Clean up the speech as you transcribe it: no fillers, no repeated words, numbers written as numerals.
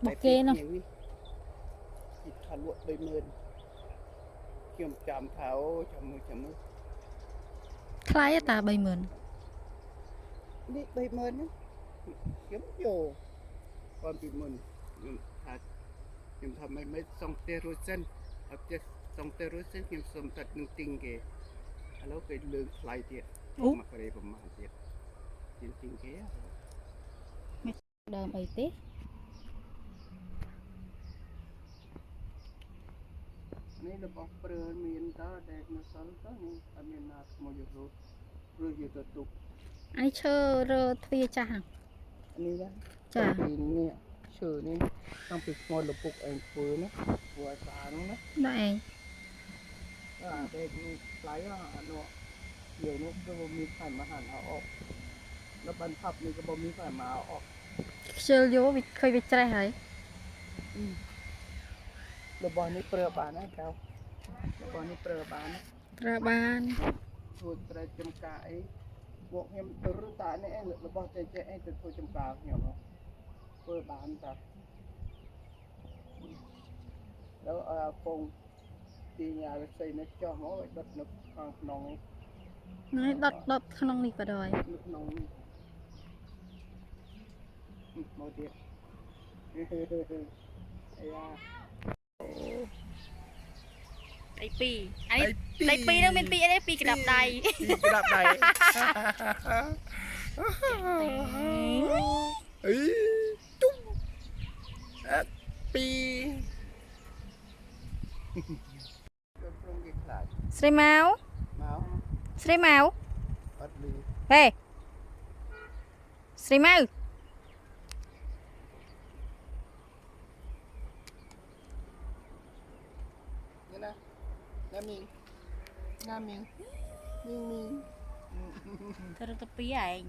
bọc kê nó thịt thà luộc đầy mờn kiếm chạm tháo chạm mưa khai ta bay mượn đi đầy mờn á kiếm nhiều còn bị mờn thà kiếmทำไม่ส่งเตโรเซนเอาจะส่งเตโรเซนkiếmสมตัดหนึ่งติงเกแล้วไปเลือกไฟเดียมาเกรย์ประมาณเดียติงเก đơm ấy tết នេះរបស់ព្រើមានតើដែលនៅសល់ទៅនេះអត់មានណាមកយករត់ឬយកទៅទុក anh chờ rơ thia cha hàng នេះណា ចា ពីនេះឈើនេះតាំងពីស្មោលលពុកឯងធ្វើណាព្រោះឲ្យស្អាតនោះណា đại អាតែនេះថ្លៃអានោះយកនោះក៏មានខែមហានเอาออกแล้วบรรพับนี่ก็บ่มีไฟมาเอาออก chờ vô bị khơi bị trái hả របស់នេះប្រើបានណាចៅរបស់នេះប្រើបានណា ra ban ធ្វើត្រែកចំការអីពួកខ្ញុំទៅរត់តានេះឯងរបស់ចេះឯងទៅធ្វើចំការខ្ញុំធ្វើបានតាแล้วពងទីញ៉ាវិស័យនេះចោះមកឲ្យដុតនៅខាងក្នុងនេះ nói đọt đọt không đi vào đòi នៅក្នុងនេះមកទៀតអាយ៉ា ai pi ai pi nó bên pi ấy pi cái đập đầy ពីក្រាប់ដៃអីទុំអត់ពីក្រុមគេខ្លាច sri mau មក sri mau អត់លឺ ê sri mau នេះណាណាមីងណាមីងមីង thôi được tập pi ảnh